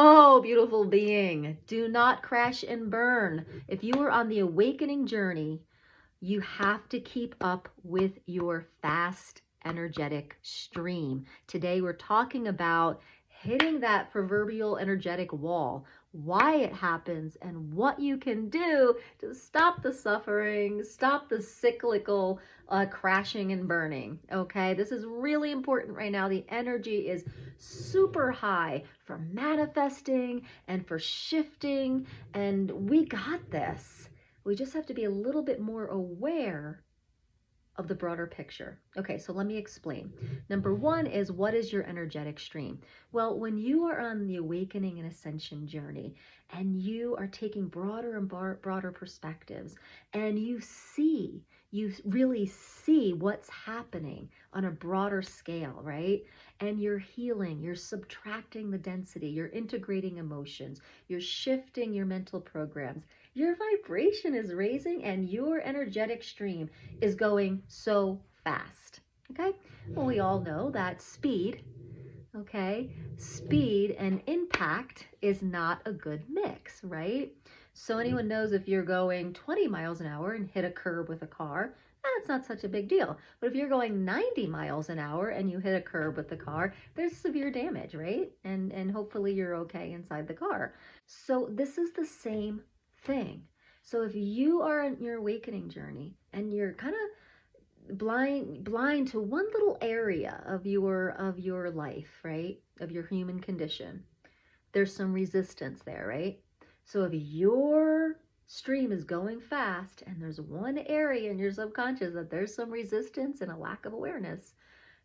Oh, beautiful being, do not crash and burn. If you are on the awakening journey, you have to keep up with your fast, energetic stream. Today, we're talking about hitting that proverbial energetic wall, why it happens, and what you can do to stop the suffering, stop the cyclical crashing and burning. Okay, this is really important right now. The energy is super high for manifesting and for shifting, and we got this. We just have to be a little bit more aware of the broader picture. Okay, so let me explain. Number one is, what is your energetic stream? Well, when you are on the awakening and ascension journey and you are taking broader and broader perspectives, and you really see what's happening on a broader scale, right? And you're healing, you're subtracting the density, you're integrating emotions, you're shifting your mental programs. Your vibration is raising and your energetic stream is going so fast. Okay? Well, we all know that speed, okay? Speed and impact is not a good mix, right? So anyone knows if you're going 20 miles an hour and hit a curb with a car, that's not such a big deal. But if you're going 90 miles an hour and you hit a curb with the car, there's severe damage, right? And hopefully you're okay inside the car. So this is the same thing. So if you are on your awakening journey and you're kind of blind to one little area of your life, right? Of your human condition, there's some resistance there, right? So if your stream is going fast and there's one area in your subconscious that there's some resistance and a lack of awareness,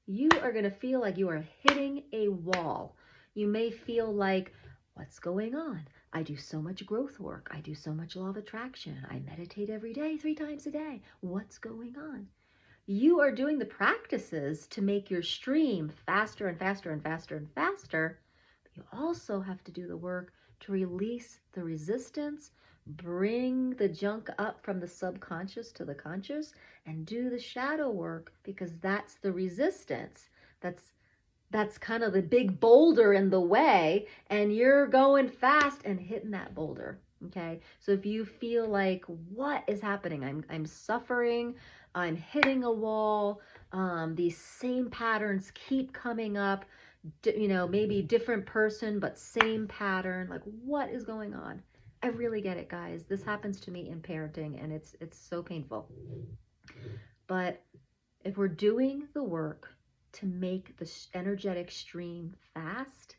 you are going to feel like you are hitting a wall. You may feel like, what's going on? I do so much growth work. I do so much law of attraction. I meditate every day, 3 times a day. What's going on? You are doing the practices to make your stream faster and faster and faster and faster. But you also have to do the work to release the resistance, bring the junk up from the subconscious to the conscious, and do the shadow work, because that's the resistance. That's kind of the big boulder in the way, and you're going fast and hitting that boulder. Okay, so if you feel like, what is happening? I'm suffering, I'm hitting a wall, these same patterns keep coming up, maybe different person, but same pattern, like what is going on? I really get it, guys. This happens to me in parenting, and it's so painful. But if we're doing the work to make the energetic stream fast,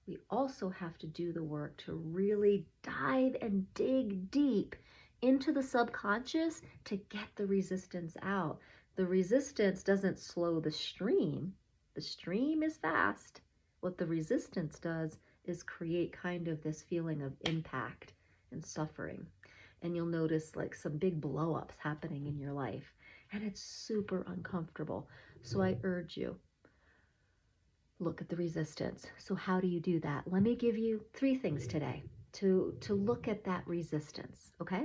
we also have to do the work to really dive and dig deep into the subconscious to get the resistance out. The resistance doesn't slow the stream. The stream is fast. What the resistance does is create kind of this feeling of impact and suffering. And you'll notice like some big blow-ups happening in your life. And it's super uncomfortable. So I urge you, look at the resistance. So how do you do that? Let me give you 3 things today to look at that resistance, okay?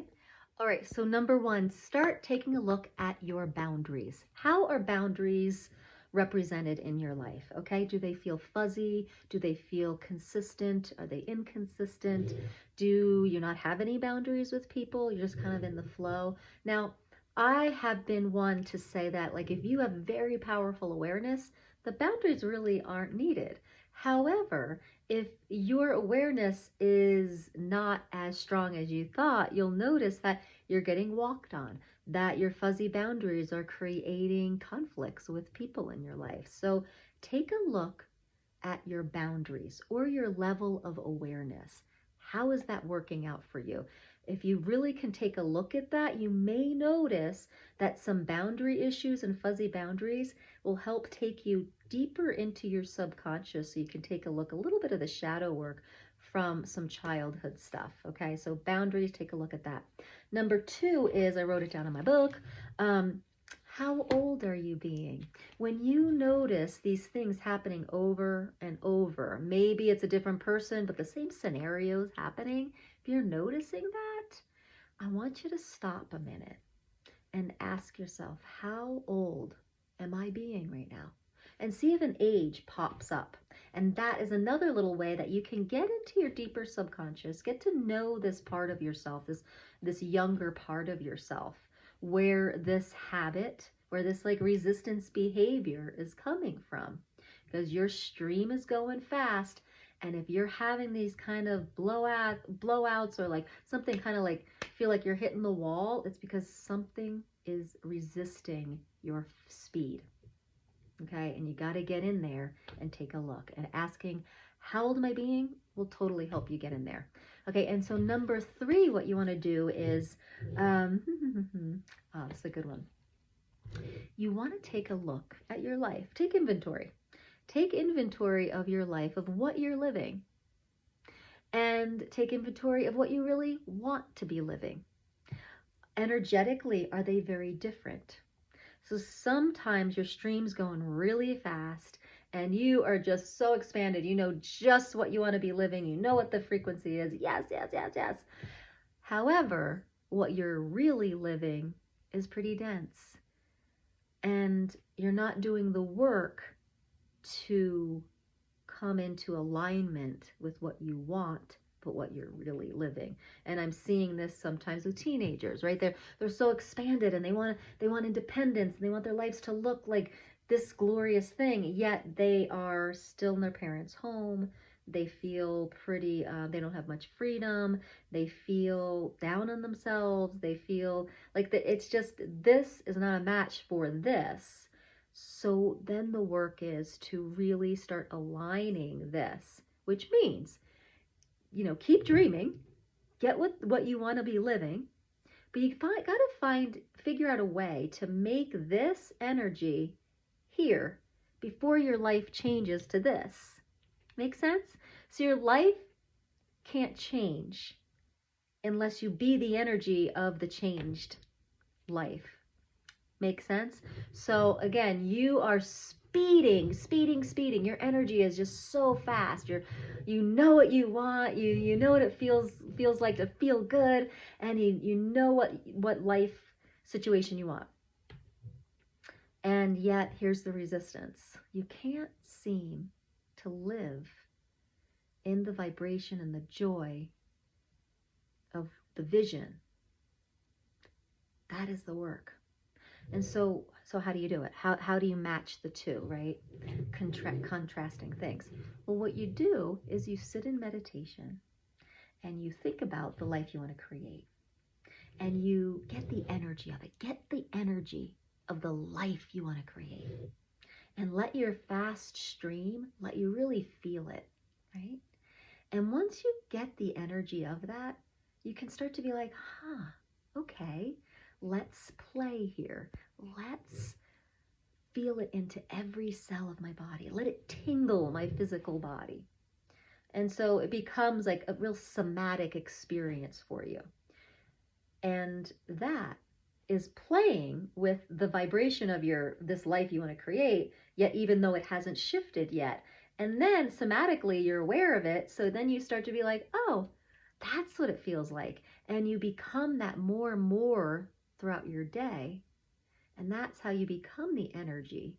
All right, so number 1, start taking a look at your boundaries. How are boundaries represented in your life, okay? Do they feel fuzzy? Do they feel consistent? Are they inconsistent? Do you not have any boundaries with people? You're just kind of in the flow. Now, I have been one to say that, like, if you have very powerful awareness, the boundaries really aren't needed. However, if your awareness is not as strong as you thought, you'll notice that you're getting walked on, that your fuzzy boundaries are creating conflicts with people in your life. So take a look at your boundaries or your level of awareness. How is that working out for you? If you really can take a look at that, you may notice that some boundary issues and fuzzy boundaries will help take you deeper into your subconscious, so you can take a look, a little bit of the shadow work from some childhood stuff. Okay, so boundaries, take a look at that. Number 2 is, I wrote it down in my book, how old are you being? When you notice these things happening over and over, maybe it's a different person, but the same scenario is happening. If you're noticing that, I want you to stop a minute and ask yourself, how old am I being right now? and see if an age pops up. And that is another little way that you can get into your deeper subconscious, get to know this part of yourself, this younger part of yourself, where this habit, where this like resistance behavior is coming from. Because your stream is going fast, and if you're having these kind of blowouts or like something kind of like feel like you're hitting the wall, it's because something is resisting your speed. Okay, and you got to get in there and take a look. And asking, how old am I being, will totally help you get in there. Okay, and so number 3, what you want to do is, oh, that's a good one. You want to take a look at your life. Take inventory. Take inventory of your life, of what you're living. And take inventory of what you really want to be living. Energetically, are they very different? So sometimes your stream's going really fast and you are just so expanded. You know just what you want to be living. You know what the frequency is. Yes, yes, yes, yes. However, what you're really living is pretty dense. And you're not doing the work to come into alignment with what you want, but what you're really living. And I'm seeing this sometimes with teenagers, right? They're so expanded and they want independence and they want their lives to look like this glorious thing, yet they are still in their parents' home. They feel pretty, they don't have much freedom. They feel down on themselves. They feel like that it's just, this is not a match for this. So then the work is to really start aligning this, which means, keep dreaming, get what you want to be living, but you got to figure out a way to make this energy here before your life changes to this. Make sense? So your life can't change unless you be the energy of the changed life. Make sense? So again, you are speeding. Your energy is just so fast. You know what you want. You know what it feels like to feel good, and you know what life situation you want. And yet, here's the resistance. You can't seem to live in the vibration and the joy of the vision. That is the work. And so how do you do it? How do you match the two, right? Contrasting things. Well, what you do is you sit in meditation and you think about the life you want to create. And you get the energy of it. Get the energy of the life you want to create. And let your fast stream, let you really feel it, right? And once you get the energy of that, you can start to be like, okay, let's play here. Let's feel it into every cell of my body. Let it tingle my physical body. And so it becomes like a real somatic experience for you. And that is playing with the vibration of this life you want to create, yet even though it hasn't shifted yet. And then somatically you're aware of it. So then you start to be like, oh, that's what it feels like. And you become that more and more throughout your day. And that's how you become the energy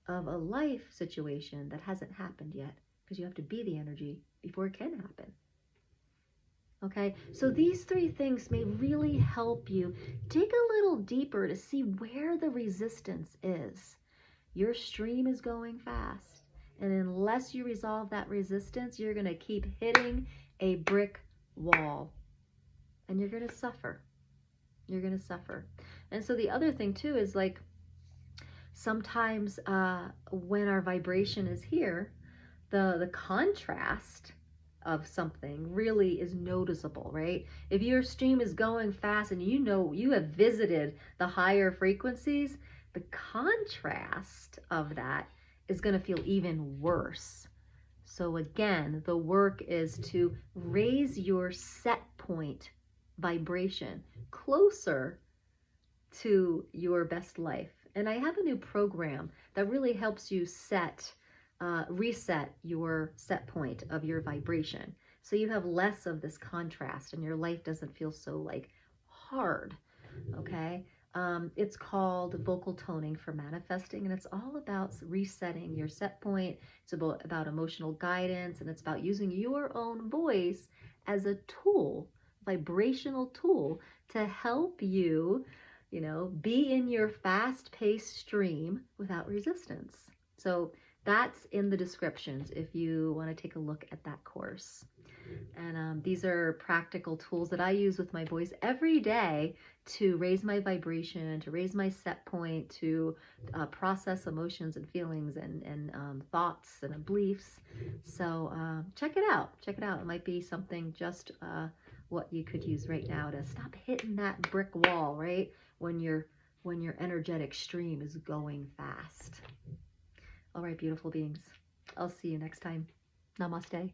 of a life situation that hasn't happened yet, because you have to be the energy before it can happen. Okay, so these 3 things may really help you dig a little deeper to see where the resistance is. Your stream is going fast, and unless you resolve that resistance, you're going to keep hitting a brick wall, and you're going to suffer. You're going to suffer. And so the other thing too is like sometimes when our vibration is here, the contrast of something really is noticeable, right? If your stream is going fast and you have visited the higher frequencies, the contrast of that is going to feel even worse. So again, the work is to raise your set point vibration closer to your best life. And I have a new program that really helps you reset your set point of your vibration. So you have less of this contrast and your life doesn't feel so like hard. Okay. It's called vocal toning for manifesting, and it's all about resetting your set point. It's about emotional guidance, and it's about using your own voice as a tool, vibrational tool, to help you, be in your fast-paced stream without resistance. So that's in the descriptions if you want to take a look at that course. And these are practical tools that I use with my voice every day to raise my vibration, to raise my set point, to process emotions and feelings and thoughts and beliefs. So check it out. Check it out. It might be something just what you could use right now to stop hitting that brick wall, right? When your energetic stream is going fast. All right, beautiful beings. I'll see you next time. Namaste.